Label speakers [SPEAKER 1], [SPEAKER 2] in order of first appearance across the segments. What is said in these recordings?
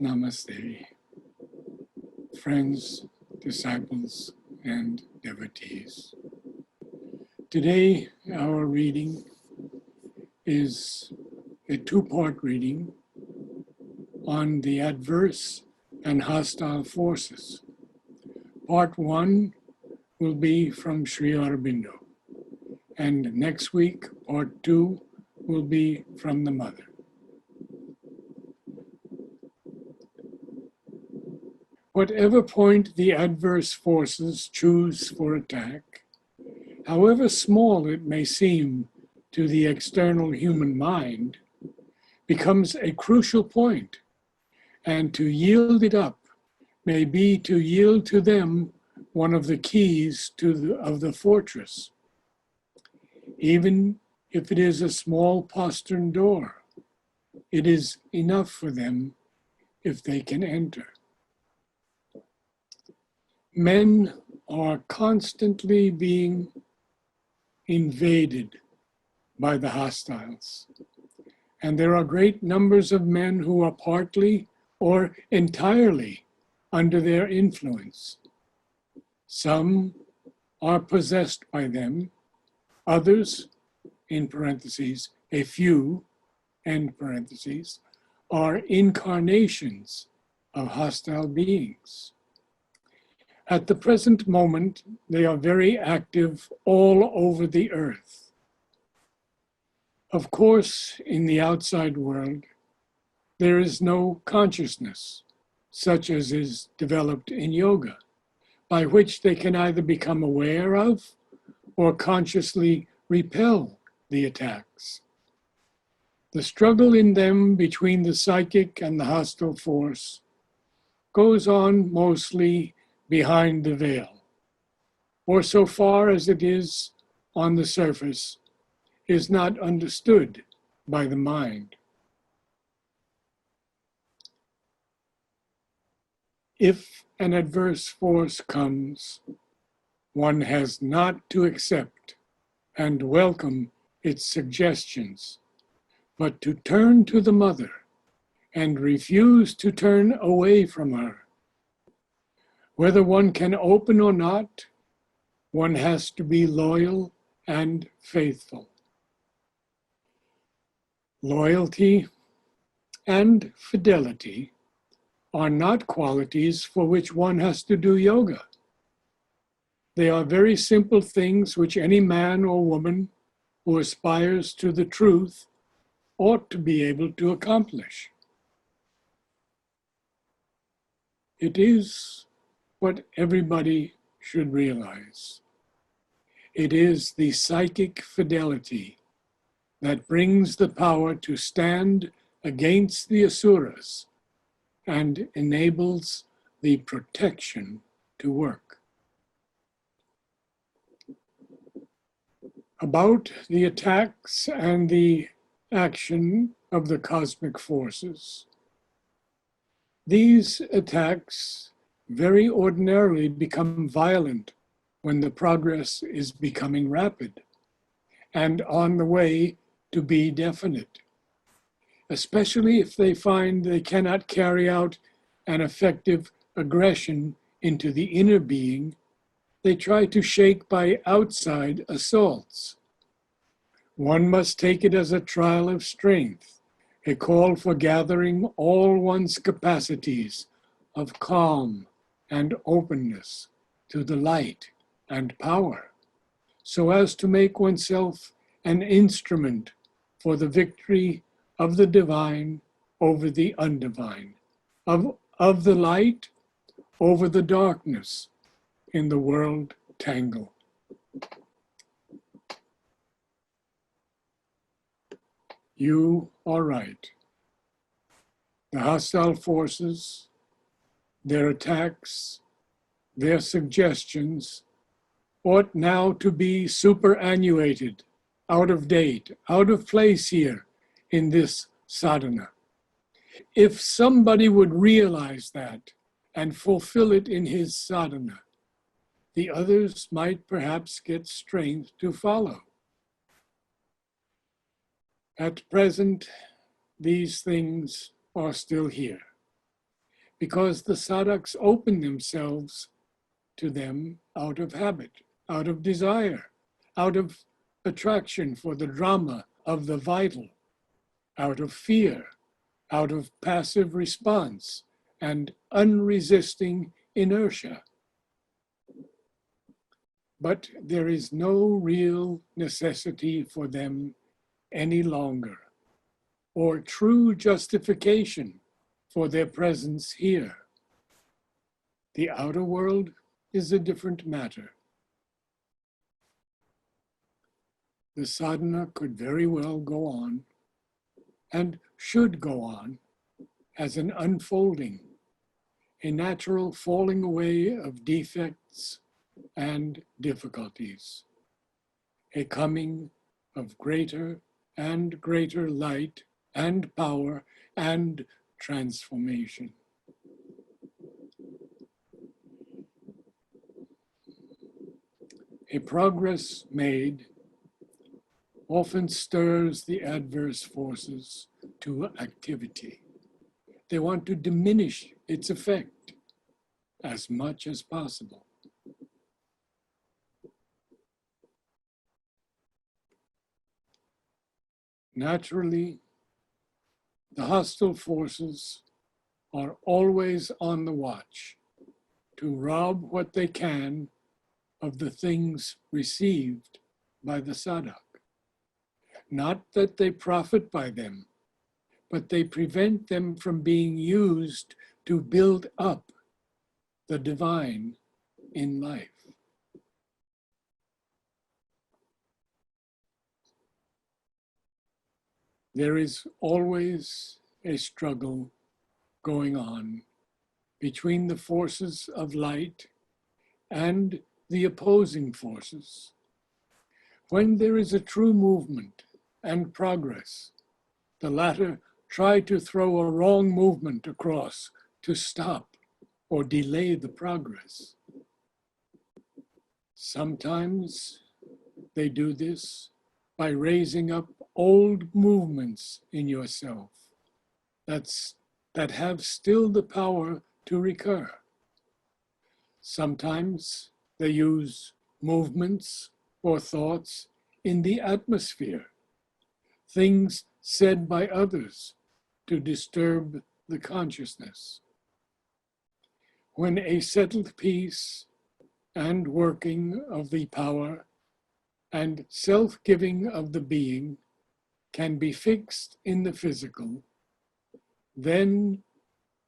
[SPEAKER 1] Namaste, friends, disciples, and devotees. Today, our reading is a two-part reading on the adverse and hostile forces. Part one will be from Sri Aurobindo, and next week, part two will be from the Mother. Whatever point the adverse forces choose for attack, however small it may seem to the external human mind, becomes a crucial point, and to yield it up may be to yield to them one of the keys of the fortress, even if it is a small postern door. It is enough for them if they can enter. Men are constantly being invaded by the hostiles, and there are great numbers of men who are partly or entirely under their influence. Some are possessed by them, others, in parentheses, a few, end parentheses, are incarnations of hostile beings. At the present moment, they are very active all over the earth. Of course, in the outside world, there is no consciousness, such as is developed in yoga, by which they can either become aware of or consciously repel the attacks. The struggle in them between the psychic and the hostile force goes on mostly behind the veil, or so far as it is on the surface, is not understood by the mind. If an adverse force comes, one has not to accept and welcome its suggestions, but to turn to the Mother and refuse to turn away from her. Whether one can open or not, one has to be loyal and faithful. Loyalty and fidelity are not qualities for which one has to do yoga. They are very simple things which any man or woman who aspires to the truth ought to be able to accomplish. It is what everybody should realize. It is the psychic fidelity that brings the power to stand against the asuras and enables the protection to work. About the attacks and the action of the cosmic forces. These attacks very ordinarily become violent when the progress is becoming rapid and on the way to be definite, especially if they find they cannot carry out an effective aggression into the inner being. They try to shake by outside assaults. One must take it as a trial of strength, a call for gathering all one's capacities of calm and openness to the light and power, so as to make oneself an instrument for the victory of the divine over the undivine, of the light over the darkness in the world tangle. You are right. The hostile forces, their attacks, their suggestions ought now to be superannuated, out of date, out of place here in this sadhana. If somebody would realize that and fulfill it in his sadhana, the others might perhaps get strength to follow. At present, these things are still here. because the sadhaks open themselves to them out of habit, out of desire, out of attraction for the drama of the vital, out of fear, out of passive response and unresisting inertia. But there is no real necessity for them any longer, or true justification for their presence here. The outer world is a different matter. The sadhana could very well go on, and should go on, as an unfolding, a natural falling away of defects and difficulties, a coming of greater and greater light and power and transformation. A progress made often stirs the adverse forces to activity. They want to diminish its effect as much as possible. Naturally, the hostile forces are always on the watch to rob what they can of the things received by the sadhak. Not that they profit by them, but they prevent them from being used to build up the divine in life. There is always a struggle going on between the forces of light and the opposing forces. When there is a true movement and progress, the latter try to throw a wrong movement across to stop or delay the progress. Sometimes they do this by raising up old movements in yourself that have still the power to recur. Sometimes they use movements or thoughts in the atmosphere, things said by others to disturb the consciousness. When a settled peace and working of the power and self-giving of the being can be fixed in the physical, then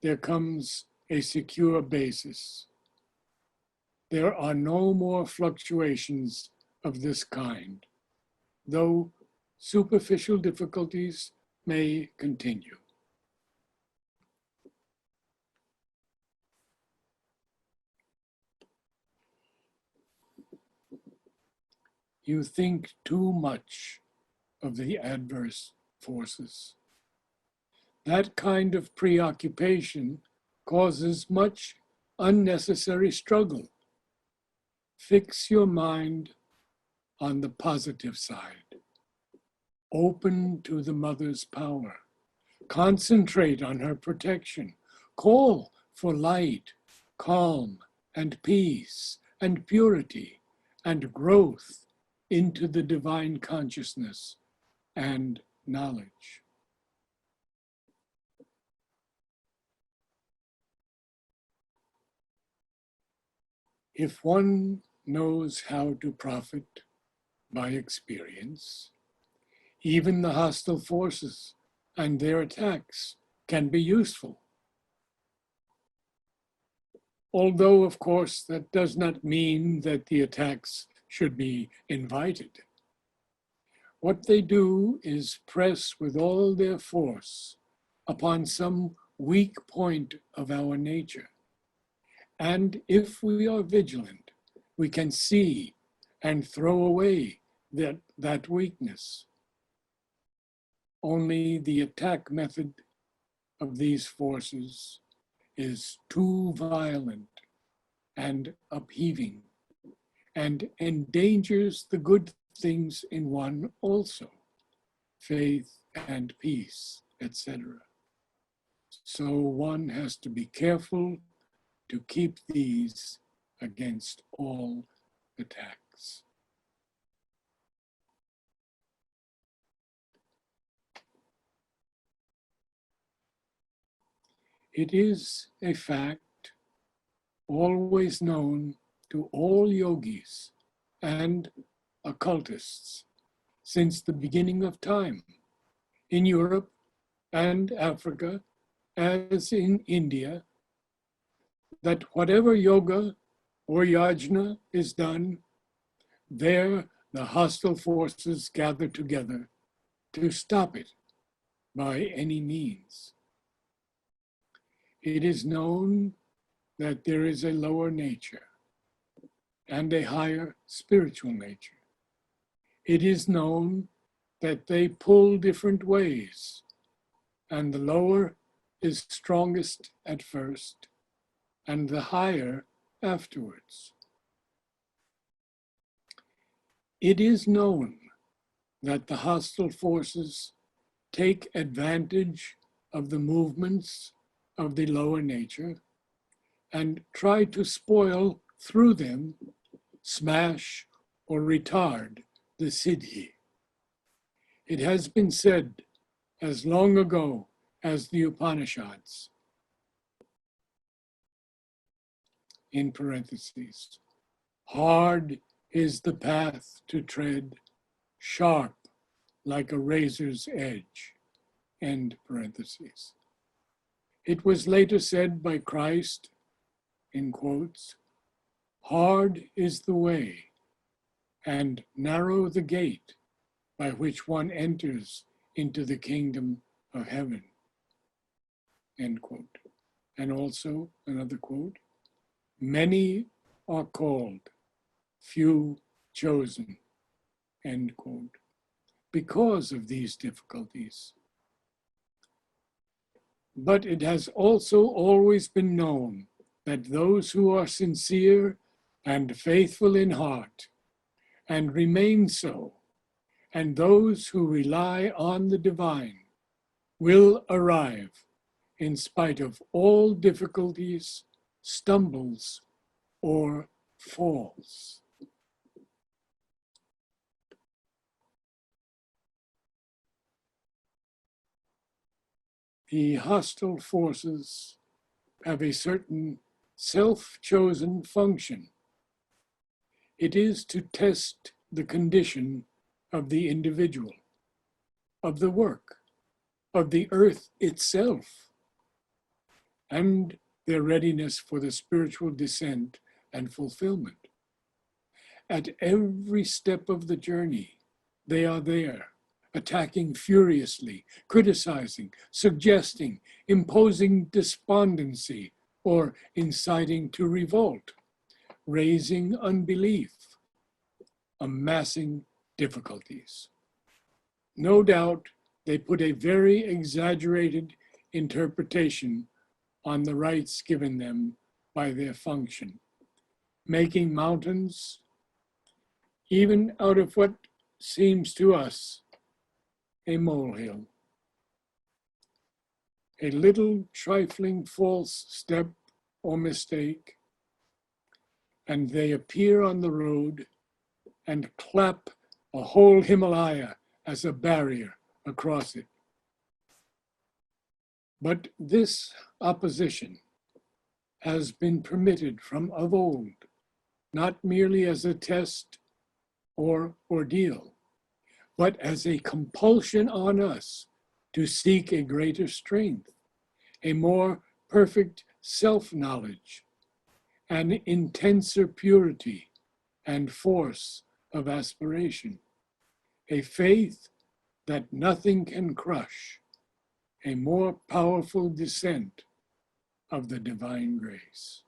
[SPEAKER 1] there comes a secure basis. There are no more fluctuations of this kind, though superficial difficulties may continue. You think too much of the adverse forces. That kind of preoccupation causes much unnecessary struggle. Fix your mind on the positive side. Open to the mother's power. Concentrate on her protection. Call for light, calm, and peace, and purity, and growth into the divine consciousness and knowledge. If one knows how to profit by experience, even the hostile forces and their attacks can be useful. Although, of course, that does not mean that the attacks should be invited. What they do is press with all their force upon some weak point of our nature. And if we are vigilant, we can see and throw away that weakness. Only the attack method of these forces is too violent and upheaving, and endangers the good things in one also, faith and peace, etc. So one has to be careful to keep these against all attacks. It is a fact always known to all yogis and occultists since the beginning of time, in Europe and Africa, as in India, that whatever yoga or yajna is done, there the hostile forces gather together to stop it by any means. It is known that there is a lower nature and a higher spiritual nature. It is known that they pull different ways, and the lower is strongest at first, and the higher afterwards. It is known that the hostile forces take advantage of the movements of the lower nature and try to spoil through them, smash or retard the siddhi. It has been said as long ago as the Upanishads, in parentheses, hard is the path to tread, sharp like a razor's edge, end parentheses. It was later said by Christ, in quotes, hard is the way and narrow the gate by which one enters into the kingdom of heaven, end quote. And also another quote, many are called, few chosen, end quote, because of these difficulties. But it has also always been known that those who are sincere and faithful in heart and remain so, and those who rely on the divine will arrive in spite of all difficulties, stumbles, or falls. The hostile forces have a certain self-chosen function. It is to test the condition of the individual, of the work, of the earth itself, and their readiness for the spiritual descent and fulfillment. At every step of the journey, they are there, attacking furiously, criticizing, suggesting, imposing despondency, or inciting to revolt, raising unbelief, amassing difficulties. No doubt they put a very exaggerated interpretation on the rights given them by their function, making mountains, even out of what seems to us a molehill. A little trifling false step or mistake, and they appear on the road and clap a whole Himalaya as a barrier across it. But this opposition has been permitted from of old, not merely as a test or ordeal, but as a compulsion on us to seek a greater strength, a more perfect self-knowledge, an intenser purity and force of aspiration, a faith that nothing can crush, a more powerful descent of the divine grace.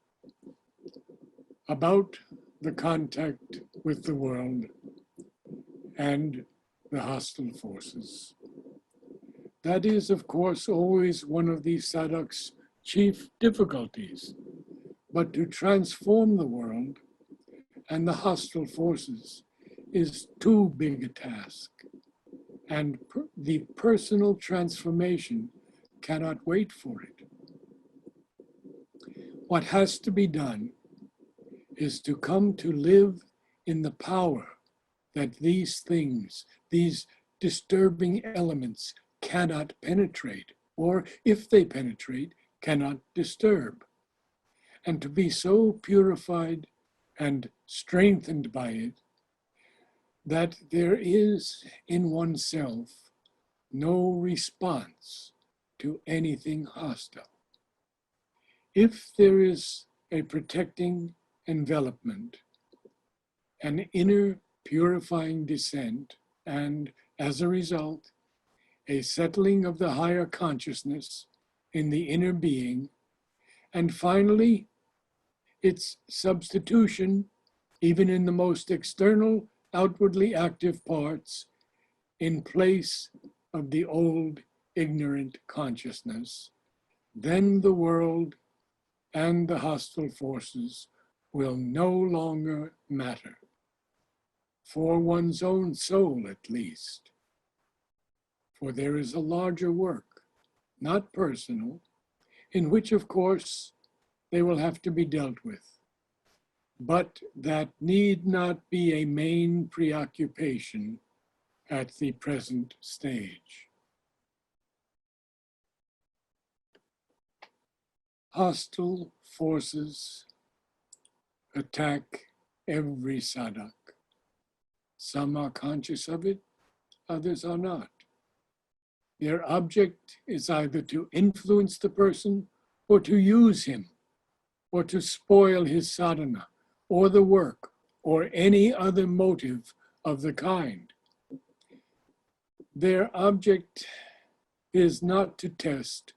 [SPEAKER 1] About the contact with the world and the hostile forces. That is, of course, always one of the sadhak's chief difficulties. But to transform the world and the hostile forces is too big a task, and the personal transformation cannot wait for it. What has to be done is to come to live in the power that these things, these disturbing elements cannot penetrate, or if they penetrate, cannot disturb. And to be so purified and strengthened by it that there is in oneself no response to anything hostile. If there is a protecting envelopment, an inner purifying descent, and as a result, a settling of the higher consciousness in the inner being, and finally, its substitution, even in the most external, outwardly active parts, in place of the old ignorant consciousness, then the world and the hostile forces will no longer matter, for one's own soul at least. For there is a larger work, not personal, in which, of course, they will have to be dealt with, but that need not be a main preoccupation at the present stage. Hostile forces attack every sadhak. Some are conscious of it, others are not. Their object is either to influence the person or to use him, or to spoil his sadhana, or the work, or any other motive of the kind. Their object is not to test,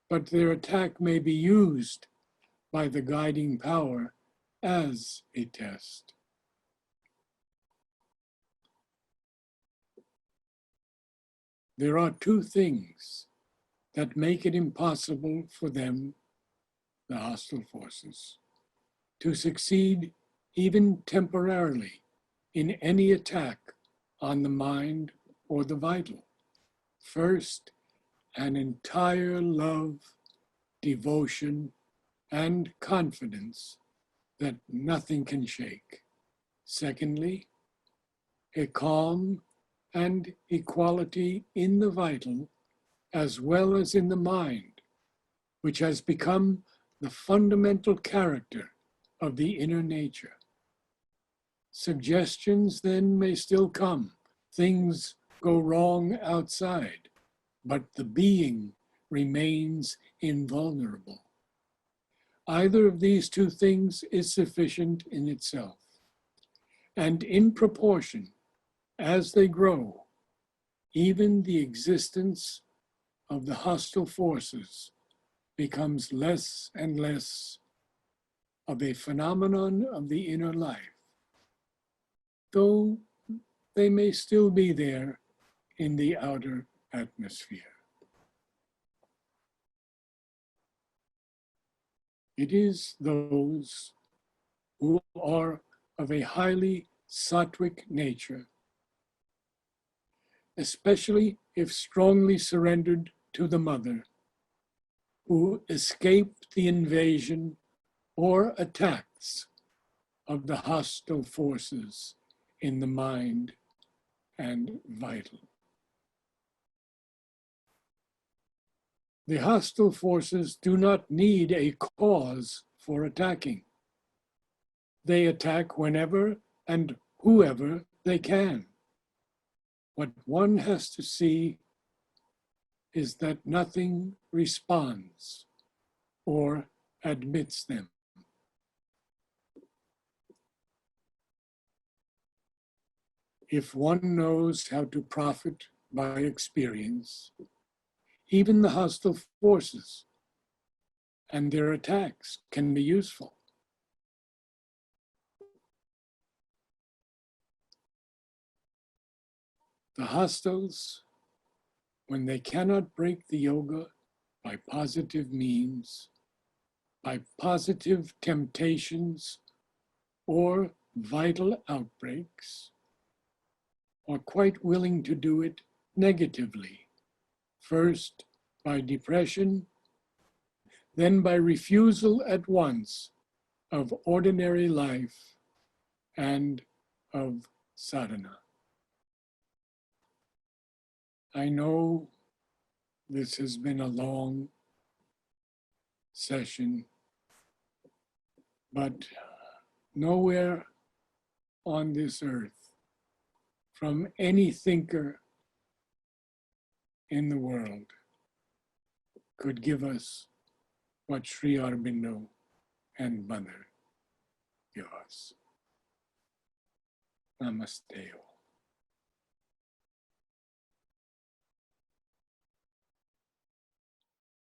[SPEAKER 1] but their attack may be used by the guiding power as a test. There are two things that make it impossible for them, the hostile forces, to succeed even temporarily in any attack on the mind or the vital. First, an entire love, devotion, and confidence that nothing can shake. Secondly, a calm and equality in the vital as well as in the mind, which has become the fundamental character of the inner nature. Suggestions then may still come. Things go wrong outside, but the being remains invulnerable. Either of these two things is sufficient in itself. And in proportion, as they grow, even the existence of the hostile forces becomes less and less of a phenomenon of the inner life, though they may still be there in the outer atmosphere. It is those who are of a highly sattvic nature, especially if strongly surrendered to the mother, who escape the invasion or attacks of the hostile forces in the mind and vital. The hostile forces do not need a cause for attacking. They attack whenever and whoever they can. What one has to see is that nothing responds or admits them. If one knows how to profit by experience, even the hostile forces and their attacks can be useful. The hostiles, when they cannot break the yoga by positive means, by positive temptations or vital outbreaks, are quite willing to do it negatively. First by depression, then by refusal at once of ordinary life and of sadhana. I know this has been a long session, but nowhere on this earth, from any thinker in the world, could give us what Sri Aurobindo and Mother give us. Namaste.